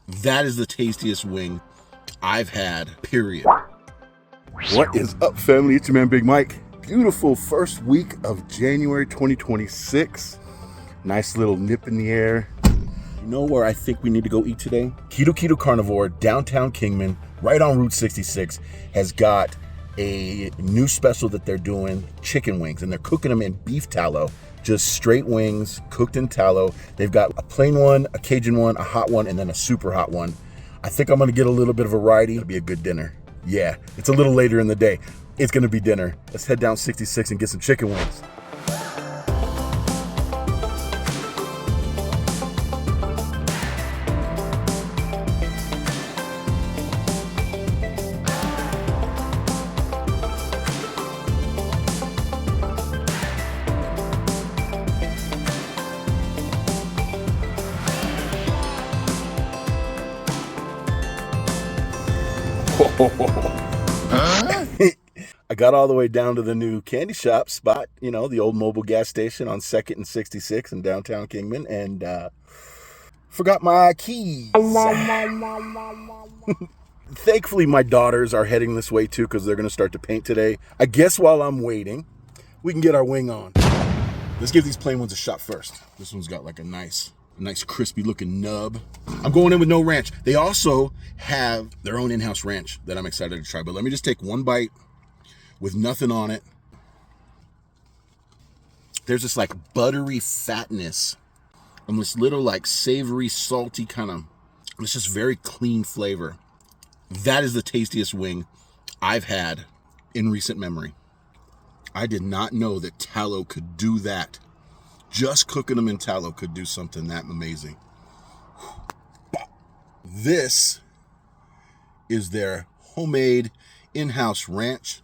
That is the tastiest wing I've had, period. What is up, family? It's your man, Big Mike. Beautiful first week of January 2026. Nice little nip in the air. You know where I think we need to go eat today? Keto Carnivore, downtown Kingman, right on Route 66, has got a new special that they're doing, chicken wings, and they're cooking them in beef tallow. Just straight wings, cooked in tallow. They've got a plain one, a Cajun one, a hot one, and then a super hot one. I think I'm gonna get a little bit of variety. It'll be a good dinner. Yeah, it's a little later in the day. It's gonna be dinner. Let's head down 66 and get some chicken wings. I got all the way down to the new candy shop spot, you know, the old mobile gas station on 2nd and 66 in downtown Kingman, and forgot my keys. Thankfully, my daughters are heading this way too because they're going to start to paint today. I guess while I'm waiting, we can get our wing on. Let's give these plain ones a shot first. This one's got like a nice crispy looking nub. I'm going in with no ranch. They also have their own in-house ranch that I'm excited to try, but let me just take one bite with nothing on it. There's this like buttery fatness and this little like savory, salty kind of, it's just very clean flavor. That is the tastiest wing I've had in recent memory. I did not know that tallow could do that. Just cooking them in tallow could do something that amazing. This is their homemade in-house ranch.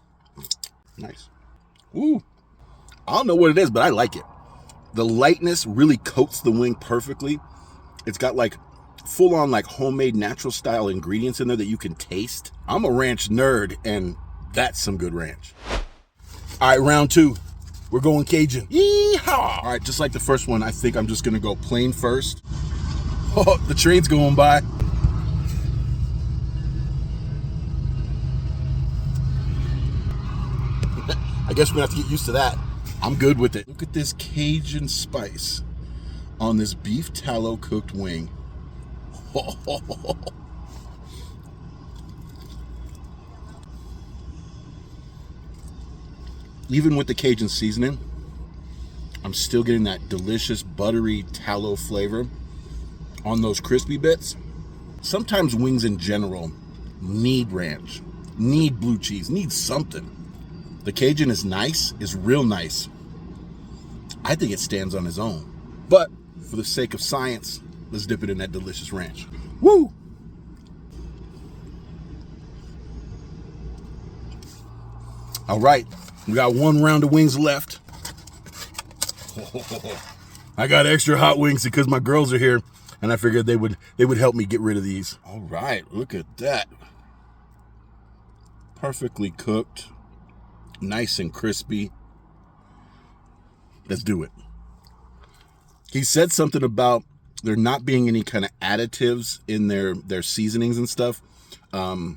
Nice. Ooh. I don't know what it is, but I like it. The lightness really coats the wing perfectly. It's got like full-on like homemade natural style ingredients in there that you can taste. I'm a ranch nerd, and that's some good ranch. All right, round two. We're going Cajun. Yeehaw! All right, just like the first one, I think I'm just gonna go plain first. Oh, the train's going by. I guess we're gonna have to get used to that. I'm good with it. Look at this Cajun spice on this beef tallow cooked wing. Even with the Cajun seasoning, I'm still getting that delicious buttery tallow flavor on those crispy bits. Sometimes wings in general need ranch, need blue cheese, need something. The Cajun is nice, is real nice. I think it stands on its own. But for the sake of science, let's dip it in that delicious ranch. Woo! All right, we got one round of wings left. I got extra hot wings because my girls are here, and I figured they would help me get rid of these. All right, look at that. Perfectly cooked. Nice and crispy. Let's do it. He said something about there not being any kind of additives in their seasonings and stuff,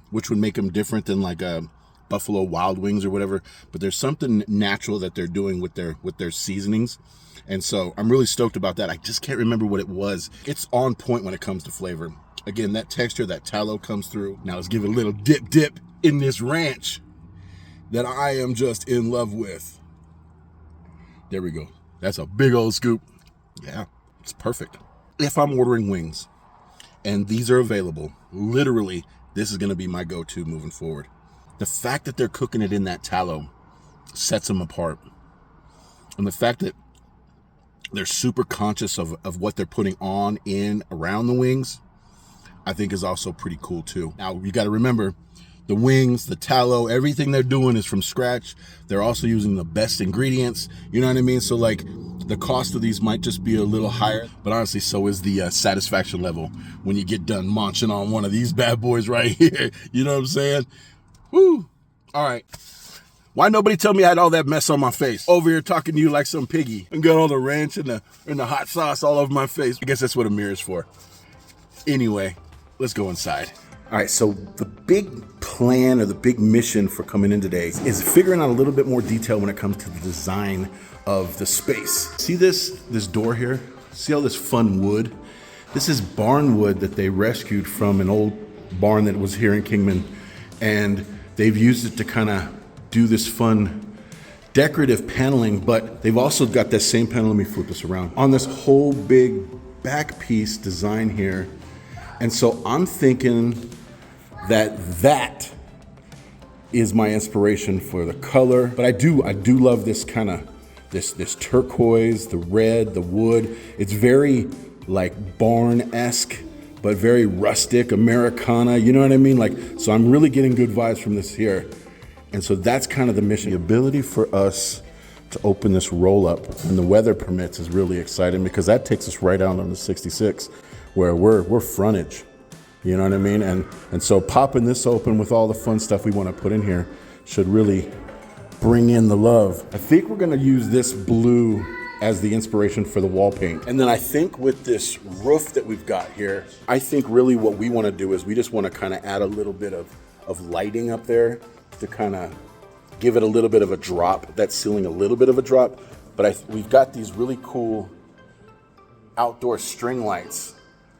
which would make them different than like a Buffalo Wild Wings or whatever. But there's something natural that they're doing with their seasonings, and so I'm really stoked about that. I just can't remember what it was. It's on point when it comes to flavor. Again, that texture, that tallow comes through. Now let's give it a little dip in this ranch that I am just in love with. There we go. That's a big old scoop. Yeah, it's perfect. If I'm ordering wings and these are available, literally, this is going to be my go-to moving forward. The fact that they're cooking it in that tallow sets them apart. And the fact that they're super conscious of what they're putting on in around the wings, I think is also pretty cool too. Now, you got to remember, the wings, the tallow, everything they're doing is from scratch. They're also using the best ingredients. You know what I mean? So like the cost of these might just be a little higher, but honestly, so is the satisfaction level when you get done munching on one of these bad boys right here. You know what I'm saying? Woo. All right. Why nobody tell me I had all that mess on my face? Over here talking to you like some piggy and got all the ranch and the hot sauce all over my face. I guess that's what a mirror's for. Anyway, Let's go inside. All right, so the big plan or the big mission for coming in today is figuring out a little bit more detail when it comes to the design of the space. See this door here? See all this fun wood? This is barn wood that they rescued from an old barn that was here in Kingman, and they've used it to kind of do this fun decorative paneling, but they've also got that same panel. Let me flip this around. On this whole big back piece design here. And so I'm thinking that is my inspiration for the color. But I do love this kind of this turquoise, the red, the wood. It's very like barn-esque, but very rustic, Americana, you know what I mean? Like, so I'm really getting good vibes from this here. And so that's kind of the mission. The ability for us to open this roll up when the weather permits is really exciting, because that takes us right out on the 66 where we're frontage, you know what I mean? And so popping this open with all the fun stuff we want to put in here should really bring in the love. I think we're gonna use this blue as the inspiration for the wall paint. And then I think with this roof that we've got here, I think really what we want to do is we just want to kind of add a little bit of lighting up there to kind of give it a little bit of a drop, that ceiling a little bit of a drop. But we've got these really cool outdoor string lights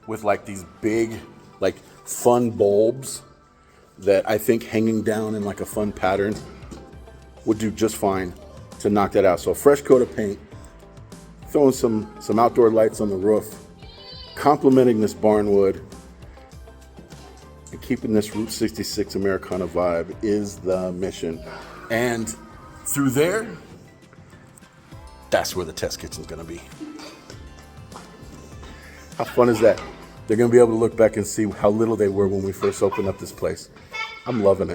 with like these big, like fun bulbs that I think hanging down in like a fun pattern would do just fine to knock that out. So a fresh coat of paint, throwing some outdoor lights on the roof, complementing this barnwood, and keeping this Route 66 Americana vibe is the mission. And through there, that's where the test kitchen's gonna be. How fun is that? They're gonna be able to look back and see how little they were when we first opened up this place. I'm loving it.